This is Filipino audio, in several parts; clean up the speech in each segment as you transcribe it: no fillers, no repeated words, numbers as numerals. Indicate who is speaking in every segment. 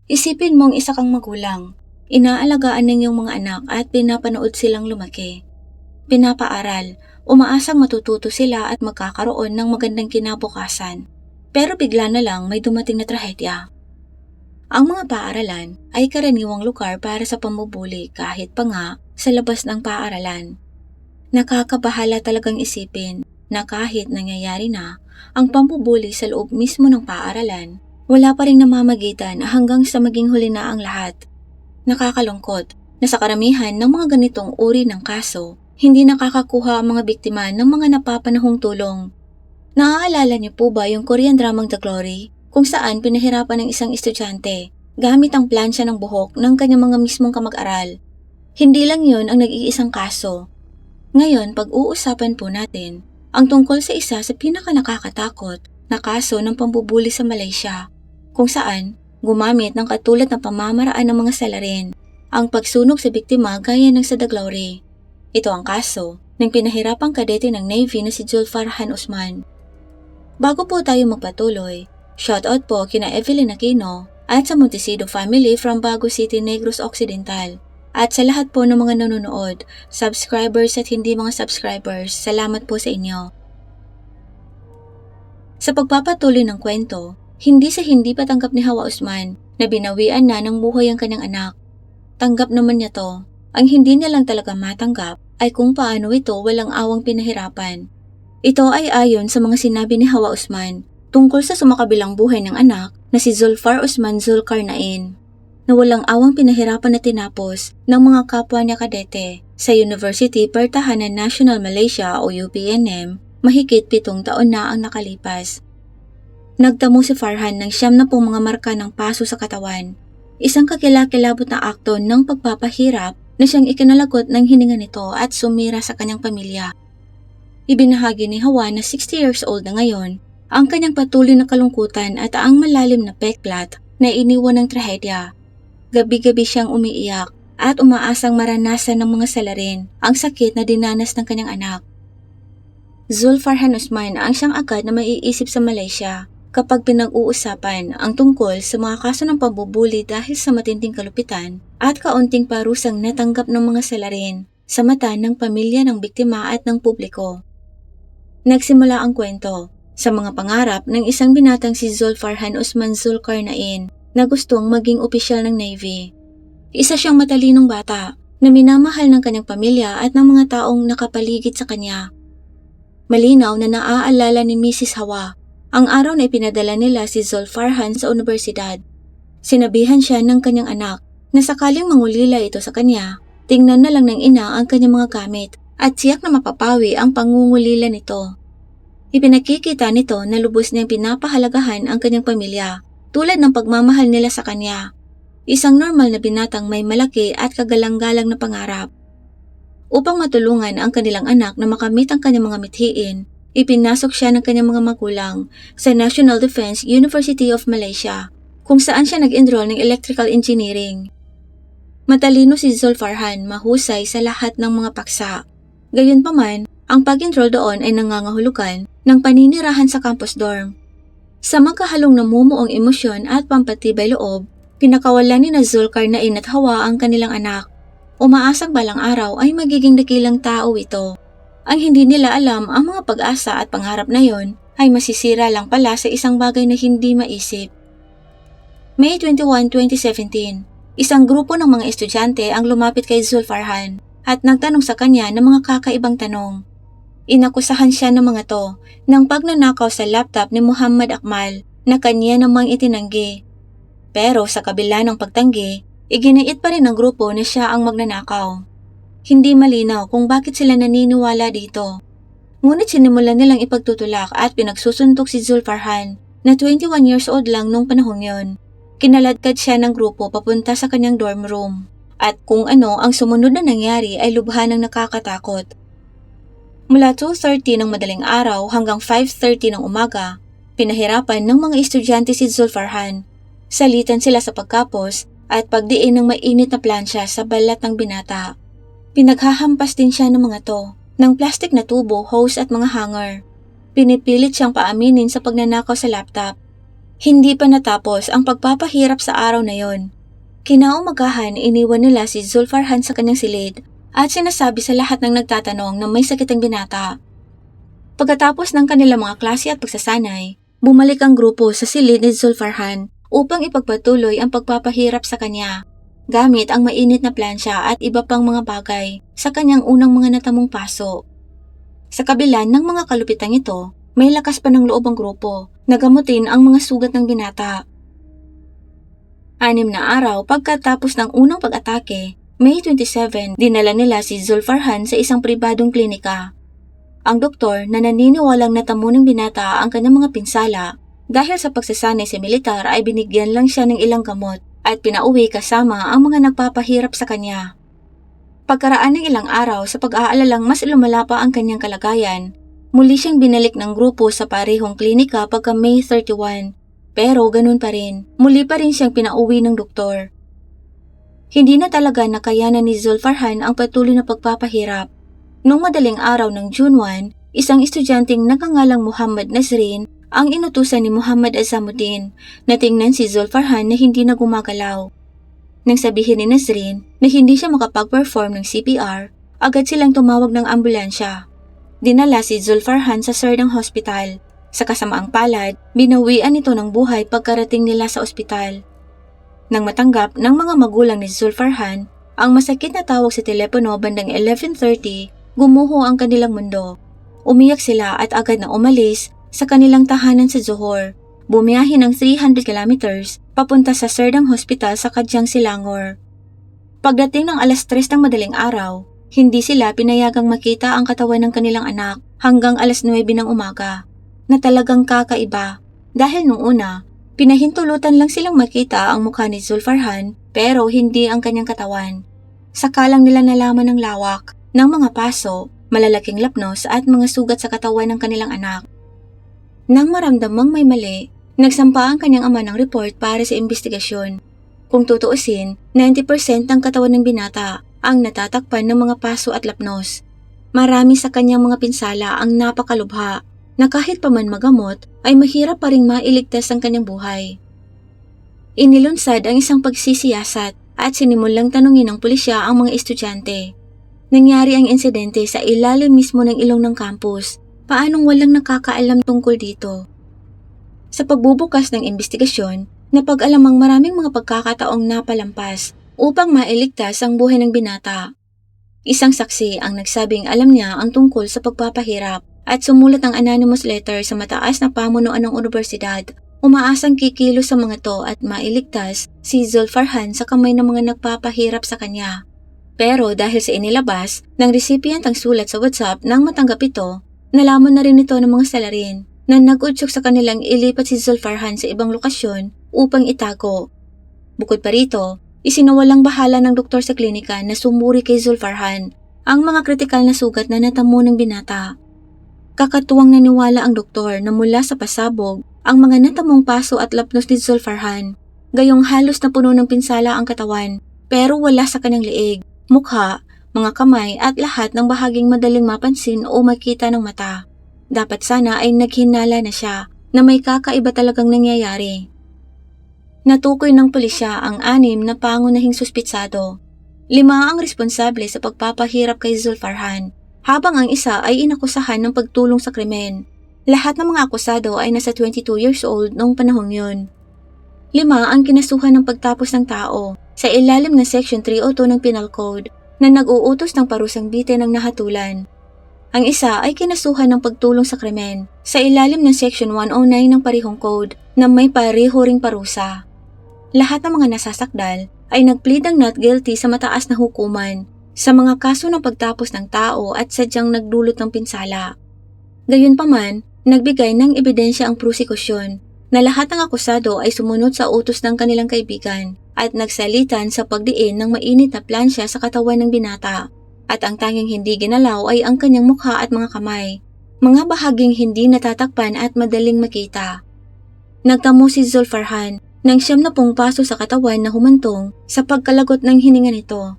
Speaker 1: Isipin mong isa kang magulang. Inaalagaan ng iyong mga anak at pinapanood silang lumaki. Pinapaaral, umaasang matututo sila at magkakaroon ng magandang kinabukasan. Pero bigla na lang may dumating na trahedya. Ang mga paaralan ay karaniwang lugar para sa pambubuli kahit pa nga sa labas ng paaralan. Nakakabahala talagang isipin na kahit nangyayari na ang pambubuli sa loob mismo ng paaralan, wala pa ring namamagitan hanggang sa maging huli na ang lahat. Nakakalungkot na sa karamihan ng mga ganitong uri ng kaso, hindi nakakakuha ang mga biktima ng mga napapanahong tulong. Naaalala niyo po ba yung Korean dramang The Glory, kung saan pinahirapan ng isang estudyante gamit ang plansya ng buhok ng kanyang mga mismong kamag-aral? Hindi lang yun ang nag-iisang kaso. Ngayon, pag-uusapan po natin ang tungkol sa isa sa pinakanakakatakot na kaso ng pambubuli sa Malaysia, kung saan gumamit ng katulad ng pamamaraan ng mga salarin ang pagsunog sa biktima gaya ng sa The Glory. Ito ang kaso ng pinahirapang kadete ng Navy na si Zulfarhan Usman. Bago po tayo magpatuloy, shoutout po kina Evelyn Aquino at sa Montesido family from Bago City, Negros Occidental. At sa lahat po ng mga nanonood, subscribers at hindi mga subscribers, salamat po sa inyo. Sa pagpapatuloy ng kwento, hindi patanggap ni Hawa Usman na binawian na ng buhay ang kanyang anak. Tanggap naman niya to. Ang hindi niya lang talaga matanggap ay kung paano ito walang awang pinahirapan. Ito ay ayon sa mga sinabi ni Hawa Usman tungkol sa sumakabilang buhay ng anak na si Zulfar Usman Zulkarnain, na walang awang pinahirapan na tinapos ng mga kapwa niya kadete sa University Pertahanan Nasional Malaysia o UPNM mahigit 7 taon na ang nakalipas. Nagtamo si Farhan ng 70 mga marka ng paso sa katawan, isang kakilakilabot na akto ng pagpapahirap na siyang ikinalagot ng hininga nito at sumira sa kanyang pamilya. Ibinahagi ni Hawa na 60 years old na ngayon ang kanyang patuloy na kalungkutan at ang malalim na peklat na iniwan ng trahedya. Gabi-gabi siyang umiiyak at umaasang maranasan ng mga salarin ang sakit na dinanas ng kanyang anak. Zulfarhan Usman ang siyang agad na maiisip sa Malaysia kapag pinag-uusapan ang tungkol sa mga kaso ng pambubuli dahil sa matinding kalupitan at kaunting parusang natanggap ng mga salarin sa mata ng pamilya ng biktima at ng publiko. Nagsimula ang kwento sa mga pangarap ng isang binatang si Zulfarhan Usman Zulkarnain na gustong maging opisyal ng Navy. Isa siyang matalinong bata na minamahal ng kanyang pamilya at ng mga taong nakapaligid sa kanya. Malinaw na naaalala ni Mrs. Hawa ang araw na ipinadala nila si Zulfarhan sa universidad. Sinabihan siya ng kanyang anak na sakaling mangulila ito sa kanya, tingnan na lang ng ina ang kanyang mga gamit at siyak na mapapawi ang pangungulila nito. Ipinakikita nito na lubos niyang pinapahalagahan ang kanyang pamilya tulad ng pagmamahal nila sa kanya. Isang normal na binatang may malaki at kagalang-galang na pangarap. Upang matulungan ang kanilang anak na makamit ang kanyang mga mithiin, ipinasok siya ng kanyang mga magulang sa National Defense University of Malaysia, kung saan siya nag-enroll ng electrical engineering. Matalino si Zulfarhan, mahusay sa lahat ng mga paksa. Gayunpaman, ang pag-enroll doon ay nangangahulugan ng paninirahan sa campus dorm. Sa magkahalong namumuong emosyon at pampatibay loob, pinakawalan ni Zulkarnain at Hawa ang kanilang anak. Umaasang balang araw ay magiging dakilang tao ito. Ang hindi nila alam ang mga pag-asa at pangarap na yon ay masisira lang pala sa isang bagay na hindi maisip. May 21, 2017, isang grupo ng mga estudyante ang lumapit kay Zulfarhan at nagtanong sa kanya ng mga kakaibang tanong. Inakusahan siya ng mga to ng pagnanakaw sa laptop ni Muhammad Akmal na kanya namang itinanggi. Pero sa kabila ng pagtanggi, iginiit pa rin ng grupo na siya ang magnanakaw. Hindi malinaw kung bakit sila naniniwala dito. Ngunit sinimulan nilang ipagtutulak at pinagsusuntok si Zulfarhan na 21 years old lang nung panahong yon. Kinaladkad siya ng grupo papunta sa kanyang dorm room. At kung ano ang sumunod na nangyari ay lubhan ng nakakatakot. Mula 2:30 ng madaling araw hanggang 5:30 ng umaga, pinahirapan ng mga estudyante si Zulfarhan. Salitan sila sa pagkapos at pagdiin ng mainit na plansya sa balat ng binata. Pinaghahampas din siya ng mga to, ng plastic na tubo, hose at mga hanger. Pinipilit siyang paaminin sa pagnanakaw sa laptop. Hindi pa natapos ang pagpapahirap sa araw na yon. Kinaumagahan, iniwan nila si Zulfarhan sa kanyang silid at sinasabi sa lahat ng nagtatanong na may sakit ang binata. Pagkatapos ng kanilang mga klase at pagsasanay, bumalik ang grupo sa silid ni Zulfarhan upang ipagpatuloy ang pagpapahirap sa kanya, gamit ang mainit na plansya at iba pang mga bagay sa kanyang unang mga natamong paso. Sa kabila ng mga kalupitang ito, may lakas pa ng loob ang grupo na gamutin ang mga sugat ng binata. 6 na araw pagkatapos ng unang pag-atake, May 27, dinala nila si Zulfarhan sa isang pribadong klinika. Ang doktor na naniniwalang natamo ng binata ang kanyang mga pinsala dahil sa pagsasanay sa militar ay binigyan lang siya ng ilang gamot at pinauwi kasama ang mga nagpapahirap sa kanya. Pagkaraan ng ilang araw sa pag-aalalang mas lumala pa ang kanyang kalagayan, muli siyang binalik ng grupo sa parehong klinika pagka May 31. Pero ganun pa rin, muli pa rin siyang pinauwi ng doktor. Hindi na talaga nakayanan ni Zulfarhan ang patuloy na pagpapahirap. Noong madaling araw ng June 1, isang estudyanteng nakangalang Muhammad Nazrin ang inutusan ni Muhammad Azamuddin na tingnan si Zulfarhan na hindi na gumagalaw. Nang sabihin ni Nazrin na hindi siya makapag-perform ng CPR, agad silang tumawag ng ambulansya. Dinala si Zulfarhan sa Serdang Hospital. Sa kasamaang palad, binawian ito ng buhay pagkarating nila sa ospital. Nang matanggap ng mga magulang ni Zulfarhan ang masakit na tawag sa telepono bandang 11:30, gumuho ang kanilang mundo. Umiyak sila at agad na umalis sa kanilang tahanan sa Johor. Bumiyahe ng 300 kilometers papunta sa Serdang Hospital sa Kadyang, Selangor. Pagdating ng 3:00 ng madaling araw, hindi sila pinayagang makita ang katawan ng kanilang anak hanggang 9:00 ng umaga. Na talagang kakaiba dahil nung una, pinahintulutan lang silang makita ang mukha ni Zulfarhan pero hindi ang kanyang katawan. Saka lang nila nalaman ng lawak ng mga paso, malalaking lapnos at mga sugat sa katawan ng kanilang anak. Nang maramdamang may mali, nagsampa ang kanyang ama ng report para sa investigasyon. Kung tutuusin, 90% ng katawan ng binata ang natatakpan ng mga paso at lapnos. Marami sa kanyang mga pinsala ang napakalubha na kahit pa man magamot ay mahirap pa ring mailigtas ang kanyang buhay. Inilunsad ang isang pagsisiyasat at sinimulang tanungin ng pulisya ang mga estudyante. Nangyari ang insidente sa ilalim mismo ng ilong ng campus. Paanong walang nakakaalam tungkol dito? Sa pagbubukas ng investigasyon, napag-alamang maraming mga pagkakataong napalampas upang mailigtas ang buhay ng binata. Isang saksi ang nagsabing alam niya ang tungkol sa pagpapahirap at sumulat ng anonymous letter sa mataas na pamunuan ng universidad, umaasang kikilo sa mga to at mailigtas si Zulfarhan sa kamay ng mga nagpapahirap sa kanya. Pero dahil sa inilabas ng recipient ang sulat sa WhatsApp nang matanggap ito, nalaman na rin ito ng mga salarin na nag-udyok sa kanilang ilipat si Zulfarhan sa ibang lokasyon upang itago. Bukod pa rito, isinawalang bahala ng doktor sa klinika na sumuri kay Zulfarhan ang mga kritikal na sugat na natamo ng binata. Kakatuwang naniwala ang doktor na mula sa pasabog ang mga natamong paso at lapnos ni Zulfarhan, gayong halos na puno ng pinsala ang katawan pero wala sa kanyang liig, mukha, mga kamay at lahat ng bahaging madaling mapansin o makita ng mata. Dapat sana ay naghinala na siya na may kakaiba talagang nangyayari. Natukoy ng pulisya ang 6 na pangunahing suspitsado. 5 ang responsable sa pagpapahirap kay Zulfarhan, habang ang isa ay inakusahan ng pagtulong sa krimen. Lahat ng mga akusado ay nasa 22 years old noong panahong yun. 5 ang kinasuhan ng pagtapos ng tao sa ilalim ng Section 302 ng Penal Code na nag-uutos ng parusang bitin ng nahatulan. Ang isa ay kinasuhan ng pagtulong sa krimen sa ilalim ng Section 109 ng parehong code na may pareho ring parusa. Lahat ng mga nasasakdal ay nagplead ng not guilty sa mataas na hukuman sa mga kaso ng pagtapos ng tao at sadyang nagdulot ng pinsala. Gayunpaman, nagbigay ng ebidensya ang prosekusyon na lahat ng akusado ay sumunod sa utos ng kanilang kaibigan at nagsalitan sa pagdiin ng mainit na plansya sa katawan ng binata, at ang tanging hindi ginalaw ay ang kanyang mukha at mga kamay, mga bahaging hindi natatakpan at madaling makita. Nagtamo si Zulfarhan ng 70 paso sa katawan na humantong sa pagkalagot ng hininga nito.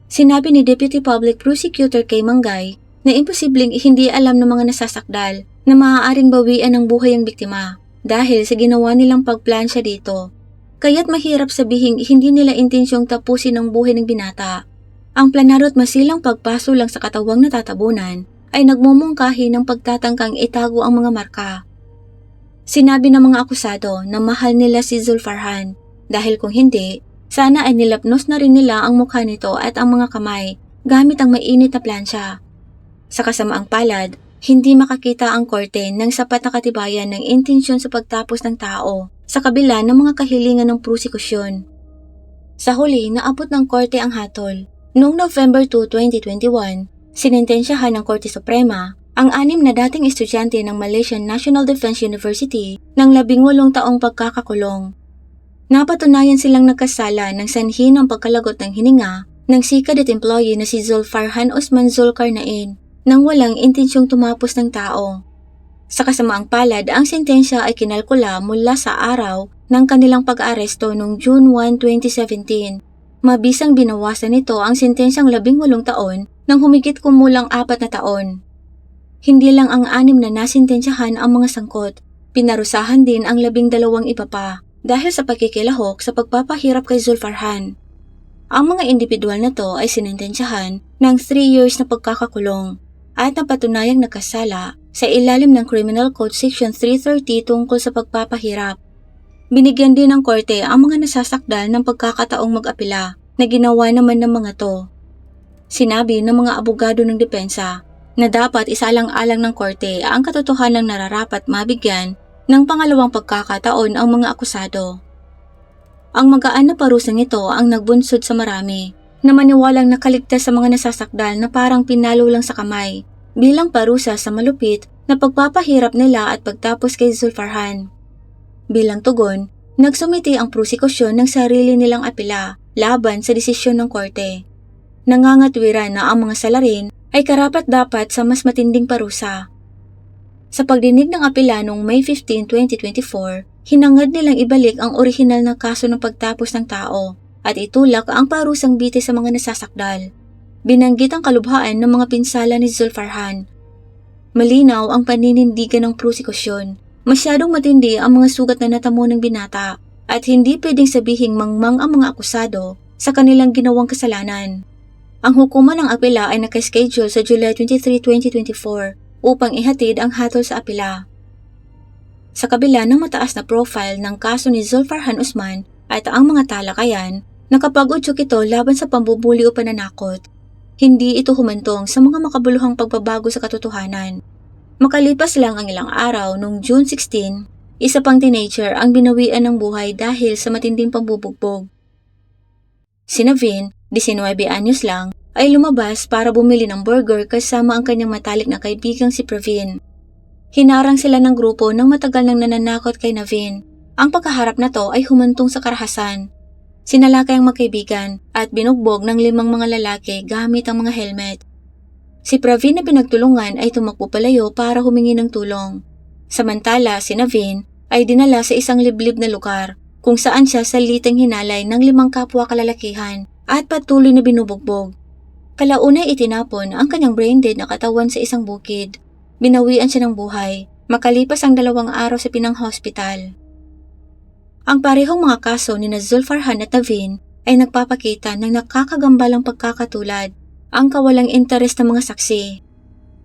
Speaker 1: Sinabi ni Deputy Public Prosecutor Kay Mangay na imposibleng hindi alam ng mga nasasakdal na maaaring bawian ng buhay ang biktima dahil sa ginawa nilang pagplansya dito. Kaya't mahirap sabihing hindi nila intensyong tapusin ang buhay ng binata. Ang planaro't masilang pagpaso lang sa katawang natatabunan ay nagmumungkahi ng pagtatangkang itago ang mga marka. Sinabi ng mga akusado na mahal nila si Zulfarhan dahil kung hindi, sana ay nilapnos na rin nila ang mukha nito at ang mga kamay gamit ang mainit na plansya. Sa kasamaang palad, hindi makakita ang korte ng sapat na katibayan ng intensyon sa pagtapos ng tao sa kabila ng mga kahilingan ng prosekusyon. Sa huli, naabot ng korte ang hatol. Noong November 2, 2021, sinintensyahan ng Korte Suprema ang 6 na dating estudyante ng Malaysian National Defense University ng 18 taong pagkakakulong. Napatunayan silang nagkasala ng sanhi ng pagkalagot ng hininga ng sikadet employee na si Zulfarhan Osman Zulkarnain nang walang intensyong tumapos ng tao. Sa kasamaang palad, ang sentensya ay kinalkula mula sa araw ng kanilang pag-aresto noong June 1, 2017. Mabisang binawasan nito ang sentensyang 18 taon nang humigit kumulang 4 na taon. Hindi lang ang 6 na nasintensyahan ang mga sangkot, pinarusahan din ang 12 iba pa dahil sa pagkikilahok sa pagpapahirap kay Zulfarhan. Ang mga individual na to ay sinintensyahan ng 3 years na pagkakakulong at napatunayang nagkasala sa ilalim ng Criminal Code Section 330 tungkol sa pagpapahirap. Binigyan din ng korte ang mga nasasakdal ng pagkakataong mag-apela na ginawa naman ng mga to. Sinabi ng mga abogado ng depensa na dapat isalang-alang ng korte ang katotohanang nararapat mabigyan ng pangalawang pagkakataon ang mga akusado. Ang magaan na parusang ito ang nagbunsod sa marami na maniwalang nakaligtas sa mga nasasakdal na parang pinalo lang sa kamay bilang parusa sa malupit na pagpapahirap nila at pagtapos kay Zulfarhan. Bilang tugon, nagsumiti ang prosekusyon ng sarili nilang apela laban sa desisyon ng korte. Nangangatwiran na ang mga salarin ay karapat-dapat sa mas matinding parusa. Sa pagdinig ng apela noong May 15, 2024, hinangad nilang ibalik ang orihinal na kaso ng pagtapos ng tao at itulak ang parusang biti sa mga nasasakdal. Binanggit ang kalubhaan ng mga pinsala ni Zulfarhan. Malinaw ang paninindigan ng prosekusyon. Masyadong matindi ang mga sugat na natamo ng binata at hindi pwedeng sabihing mangmang ang mga akusado sa kanilang ginawang kasalanan. Ang hukuman ng apela ay nakaschedule sa July 23, 2024 upang ihatid ang hatol sa apela. Sa kabila ng mataas na profile ng kaso ni Zulfarhan Osman at ang mga talakayan, nakapag-udyok ito laban sa pambubuli o pananakot. Hindi ito humantong sa mga makabuluhang pagbabago sa katotohanan. Makalipas lang ang ilang araw noong June 16, isa pang teenager ang binawian ng buhay dahil sa matinding pambubugbog. Si Naveen, 19 anyos lang, ay lumabas para bumili ng burger kasama ang kanyang matalik na kaibigang si Praveen. Hinarang sila ng grupo ng matagal nang nananakot kay Naveen. Ang pagkaharap na to ay humantong sa karahasan. Sinalakay ang magkaibigan at binugbog ng 5 mga lalaki gamit ang mga helmet. Si Praveen na pinagtulungan ay tumakbo palayo para humingi ng tulong. Samantala, si Naveen ay dinala sa isang liblib na lugar kung saan siya salitang hinalay ng 5 kapwa kalalakihan at patuloy na binubugbog. Kalaunay itinapon ang kanyang brain-dead na katawan sa isang bukid. Binawian siya ng buhay, makalipas ang 2 araw sa pinang-hospital. Ang parehong mga kaso ni Zulfarhan at Naveen ay nagpapakita ng nakakagambalang pagkakatulad, ang kawalang interes ng mga saksi.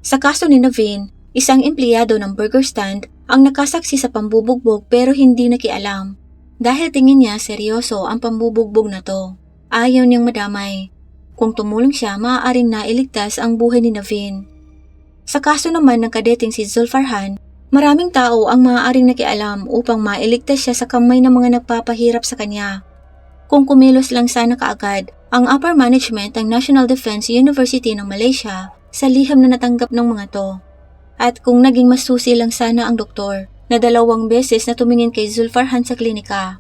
Speaker 1: Sa kaso ni Naveen, isang empleyado ng burger stand ang nakasaksi sa pambubugbog pero hindi nakialam. Dahil tingin niya seryoso ang pambubugbog na to, ayaw niyang madamay. Kung tumulong siya, maaaring nailigtas ang buhay ni Naveen. Sa kaso naman ng kadeting si Zulfarhan, maraming tao ang maaaring nakialam upang mailigtas siya sa kamay ng mga nagpapahirap sa kanya. Kung kumilos lang sana kaagad ang upper management ng National Defense University ng Malaysia sa liham na natanggap ng mga to. At kung naging masusi lang sana ang doktor na 2 beses na tumingin kay Zulfarhan sa klinika.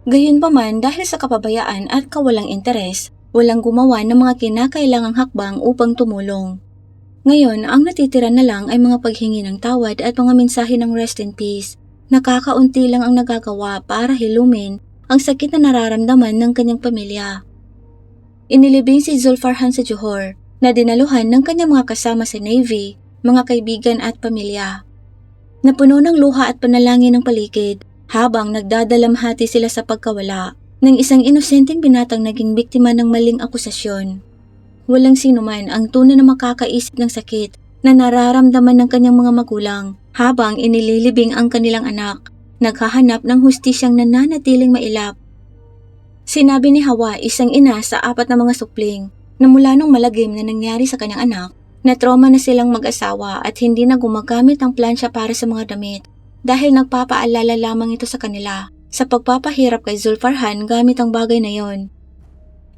Speaker 1: Gayunpaman dahil sa kapabayaan at kawalang interes, walang gumawa ng mga kinakailangang hakbang upang tumulong. Ngayon, ang natitira na lang ay mga paghingi ng tawad at mga mensahe ng rest in peace. Nakakaunti lang ang nagagawa para hilumin ang sakit na nararamdaman ng kanyang pamilya. Inilibing si Zulfarhan sa Johor na dinaluhan ng kanyang mga kasama sa Navy, mga kaibigan at pamilya. Napuno ng luha at panalangin ng paligid habang nagdadalamhati sila sa pagkawala ng isang inosenteng binatang naging biktima ng maling akusasyon. Walang sino man ang tunay na makakaisip ng sakit na nararamdaman ng kanyang mga magulang habang inililibing ang kanilang anak, naghahanap ng hustisyang nananatiling mailap. Sinabi ni Hawa, isang ina sa 4 na mga supling, na mula nung malagim na nangyari sa kanyang anak, na trauma na silang mag-asawa at hindi na gumagamit ang plansya para sa mga damit dahil nagpapaalala lamang ito sa kanila sa pagpapahirap kay Zulfarhan gamit ang bagay na yon.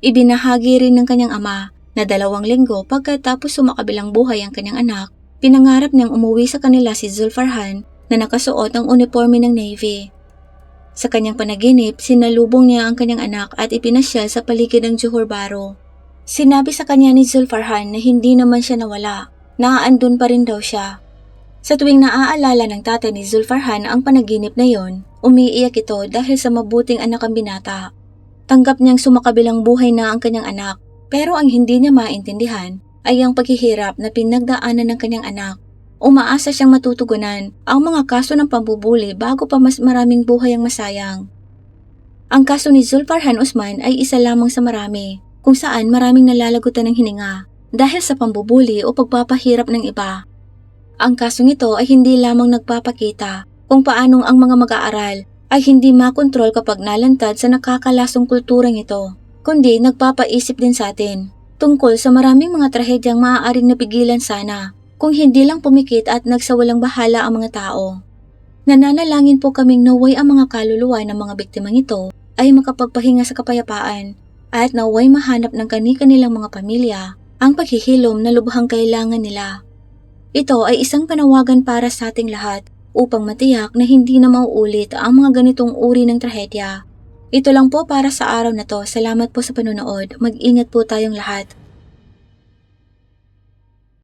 Speaker 1: Ibinahagi rin ng kanyang ama na 2 linggo pagkatapos sumakabilang buhay ang kanyang anak, pinangarap niyang umuwi sa kanila si Zulfarhan na nakasuot ang uniforme ng Navy. Sa kanyang panaginip, sinalubong niya ang kanyang anak at ipinasyal sa paligid ng Johor Bahru. Sinabi sa kanya ni Zulfarhan na hindi naman siya nawala, naaandun pa rin daw siya. Sa tuwing naaalala ng tatay ni Zulfarhan ang panaginip na yon, umiiyak ito dahil sa mabuting anak ang binata. Tanggap niyang sumakabilang buhay na ang kanyang anak, pero ang hindi niya maintindihan ay ang paghihirap na pinagdaanan ng kanyang anak. Umaasa siyang matutugunan ang mga kaso ng pambubuli bago pa mas maraming buhay ang masayang. Ang kaso ni Zulfarhan Osman ay isa lamang sa marami, kung saan maraming nalalagutan ng hininga dahil sa pambubuli o pagpapahirap ng iba. Ang kasong ito ay hindi lamang nagpapakita kung paanong ang mga mag-aaral ay hindi makontrol kapag nalantad sa nakakalasong kulturang ito, kundi nagpapaisip din sa atin tungkol sa maraming mga trahedyang maaaring napigilan sana kung hindi lang pumikit at nagsawalang bahala ang mga tao. Nananalangin po kaming naway ang mga kaluluwa ng mga biktimang ito ay makapagpahinga sa kapayapaan at naway mahanap ng kani-kanilang mga pamilya ang paghihilom na lubhang kailangan nila. Ito ay isang panawagan para sa ating lahat upang matiyak na hindi na mauulit ang mga ganitong uri ng trahedya. Ito lang po para sa araw na to. Salamat po sa panonood. Mag-ingat po tayong lahat.